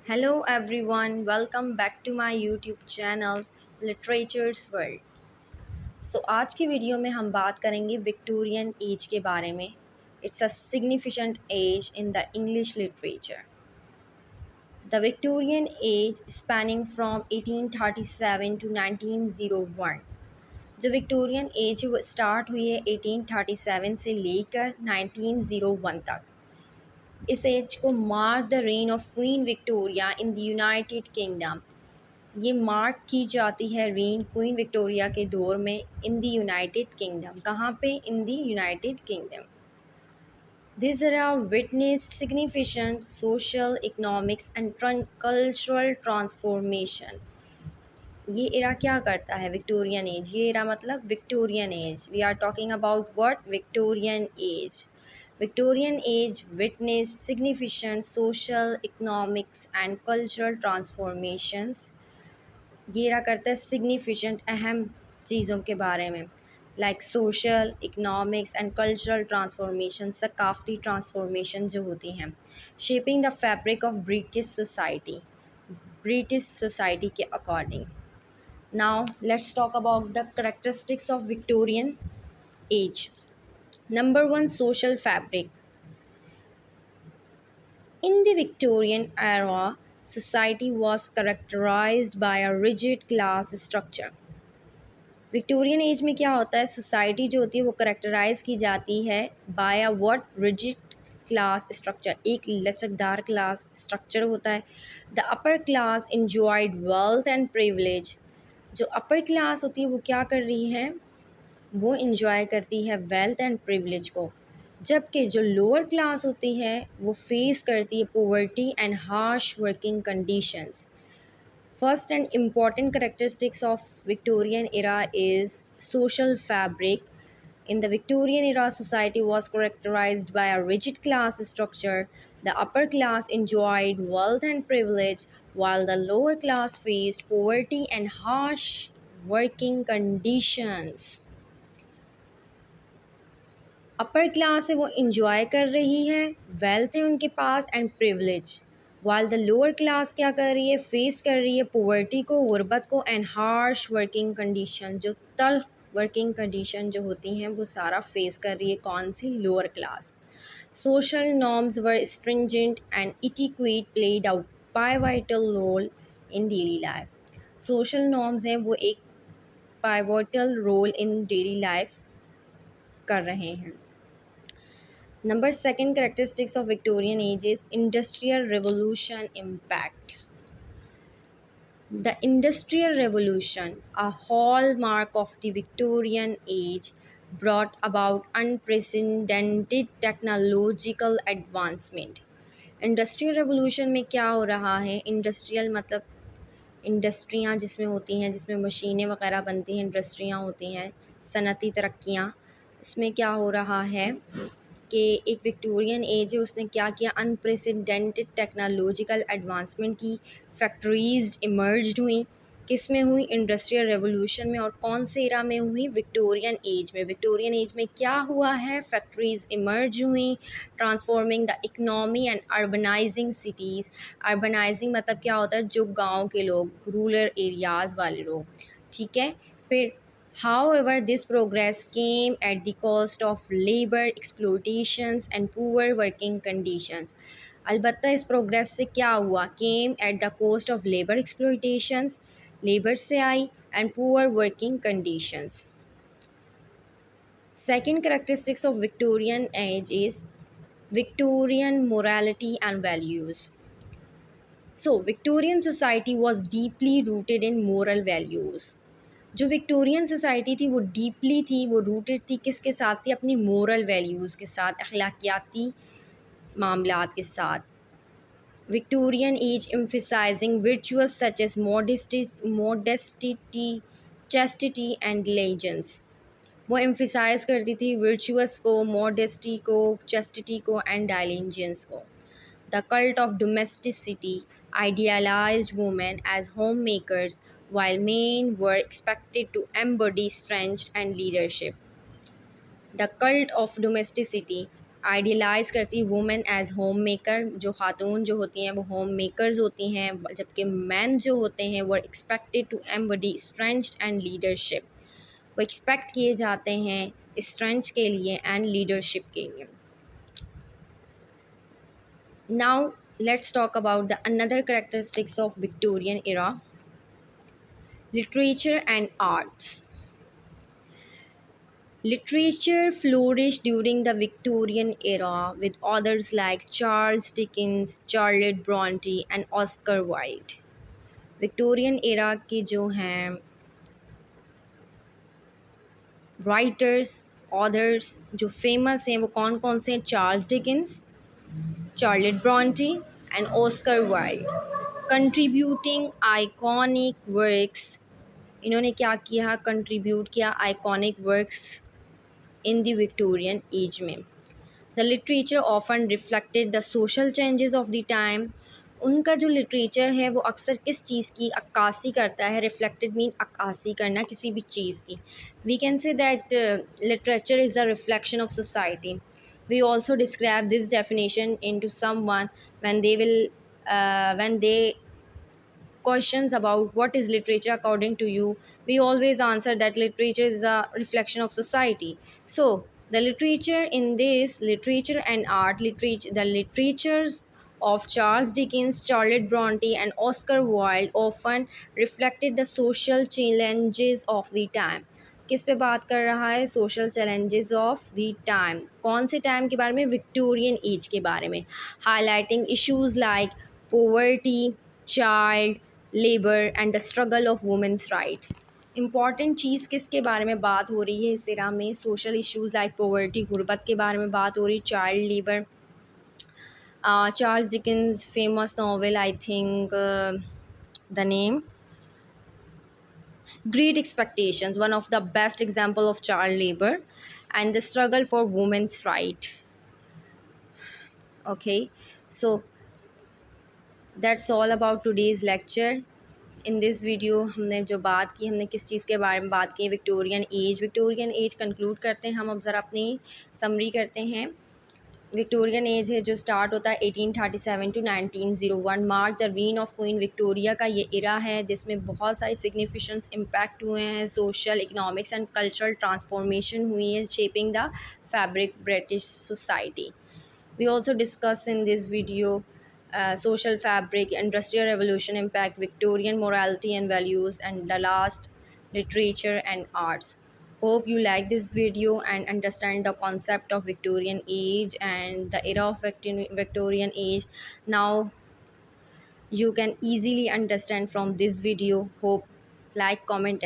Hello everyone, welcome back to my YouTube channel Literature's World। आज की video में हम बात करेंगे विक्टोरियन एज के बारे में। It's a significant age in the English literature. The Victorian age spanning from 1837 to 1901। जो विक्टोरियन एज है वो स्टार्ट हुई है 1837 से लेकर 1901 तक। इस एज को mark the rain of Queen Victoria in the United kingdom. ये मार्क की जाती है रेन क्वीन विक्टोरिया के दौर में इन द यूनाइटेड किंगडम। कहाँ पे? In the United Kingdom. This era witness significant social, economics and cultural transformation. ये एरा क्या करता है? Victorian age. ये एरा मतलब Victorian age. We are talking about what? Victorian age. Victorian age witnessed significant social, economics and cultural transformations। ये रहा करता है सिग्निफिकेंट, अहम चीज़ों के बारे में, like social, economics and cultural transformation, सकाफती ट्रांसफॉर्मेशन जो होती हैं। Shaping the fabric of British society के according. Now let's talk about the characteristics of Victorian age. Number 1, social fabric. In the Victorian era, society was characterized by a rigid class structure. Victorian age में क्या होता है? Society जो होती है वो characterized की जाती है by a what? Rigid class structure. एक लचकदार क्लास स्ट्रक्चर होता है। The upper class enjoyed wealth and privilege. जो अपर क्लास होती है वो क्या कर रही है? वो इंजॉय करती है वेल्थ एंड प्रिविलेज को, जबकि जो लोअर क्लास होती है वो फेस करती है poverty and harsh working conditions. First and important characteristics of Victorian era is social fabric. In the Victorian era, society was characterized by a rigid class structure. The upper class enjoyed wealth and privilege, while the lower class faced poverty and harsh working conditions। Upper class है वो enjoy कर रही है, wealth है उनके पास and privilege, वाल the lower class क्या कर रही है? फेस कर रही है पॉवर्टी को, गुर्बत को एंड हार्श वर्किंग कंडीशन। जो तल्ख वर्किंग कंडीशन जो होती हैं वो सारा फेस कर रही है। कौन सी? Lower class. Social norms were stringent and etiquette played out pivotal role in daily life. Social norms हैं वो एक pivotal role in daily life कर रहे हैं। Number 2 characteristics of Victorian age is industrial revolution impact. The industrial revolution, a hallmark of the Victorian age, brought about unprecedented technological advancement। Industrial revolution में क्या हो रहा है? इंडस्ट्रियल मतलब इंडस्ट्रियाँ जिसमें होती हैं, जिसमें मशीनें वगैरह बनती हैं, इंडस्ट्रियाँ होती हैं, सनती तरक्कियाँ। उसमें क्या हो रहा है कि एक विक्टोरियन एज है, उसने क्या किया? अनप्रेसिडेंटेड टेक्नोलॉजिकल एडवांसमेंट की। फैक्ट्रीज इमर्ज हुई। किस में हुई? इंडस्ट्रियल रेवोल्यूशन में। और कौन से इरा में हुई? विक्टोरियन एज में। विक्टोरियन एज में क्या हुआ है? फैक्ट्रीज इमर्ज हुई, transforming the economy and urbanising cities. Urbanising मतलब क्या होता है? जो गाँव के लोग, रूरल एरियाज़ वाले लोग, ठीक है। फिर However, this progress came at the cost of labor exploitations and poor working conditions। अलबत्ता इस प्रोग्रेस से क्या हुआ? Came at the cost of labor exploitations, labour से आई, and poor working conditions। Second characteristics of Victorian age is Victorian morality and values। So, Victorian society was deeply rooted in moral values। जो Victorian society थी वो deeply थी, वो rooted थी किसके साथ थी? अपनी मोरल वैल्यूज़ के साथ, अखलाकियाती मामलात के साथ। Victorian age emphasising virtuous such as modesty, chastity and diligence. वो एम्फसाइज करती थी वर्चुअस को, मॉडेस्टी को, चैस्टिटी को एंड डिलीजेंस को। The cult of domesticity idealized women as homemakers, while men were expected to embody strength and leadership। The cult of domesticity idealise करती women age home maker, जो खातून जो होती हैं वो होम मेकर्स होती हैं, जबकि मैन जो होते हैं वो expected to embody strength and leadership, वो एक्सपेक्ट किए जाते हैं स्ट्रेंथ के लिए एंड लीडरशिप के लिए। Now let's talk about the another characteristics of Victorian era, literature and arts. Literature flourished during the Victorian era with authors like Charles Dickens, Charlotte Bronte and Oscar Wilde. Victorian era के जो हैं writers, authors जो famous हैं वो कौन कौन से हैं? Charles Dickens, Charlotte Brontë and Oscar Wilde. Contributing iconic works, इन्होंने क्या किया? कंट्रीब्यूट किया iconic works in the Victorian age में। The literature often reflected the social changes of the time। उनका जो लिटरेचर है वो अक्सर किस चीज़ की अक्कासी करता है? रिफ्लेक्टेड मीन अक्कासी करना किसी भी चीज़ की। We can say that literature is a reflection of society. We also describe this definition into someone when they questions about what is literature according to you, we always answer that literature is a reflection of society. So the literature in this literature and art literature, the literatures of Charles Dickens, Charlotte Bronte and Oscar Wilde often reflected the social challenges of the time। किस पे बात कर रहा है? Social challenges of the time. कौन से time के बारे में? विक्टोरियन एज के बारे में। Highlighting issues like poverty, child labour and the struggle of women's right. Important चीज़ किसके बारे में बात हो रही है इस एरा में? सोशल इश्यूज़ लाइक पोवर्टी, गुर्बत के बारे में बात हो रही, child labour. Charles Dickens famous novel, I think the name Great Expectations, one of the best example of child labor and the struggle for women's right. Okay, so that's all about today's lecture. In this video हमने जो बात की, हमने किस चीज़ के बारे में बात की? विक्टोरियन एज कंक्लूड करते हैं हम। अब ज़रा अपनी समरी करते हैं। विक्टोरियन एज है जो स्टार्ट होता है 1837 to 1901, mark the reign of Queen Victoria का ये इरा है जिसमें बहुत सारे सिग्निफिकेंस इम्पैक्ट हुए हैं, social, economics and cultural transformation हुई है, shaping the fabric British society. We also discuss in this video social fabric, industrial revolution impact, Victorian morality and values, and the last, literature and arts. Hope you like this video and understand the concept of Victorian age and the era of Victorian age. Now you can easily understand from this video. Hope like, comment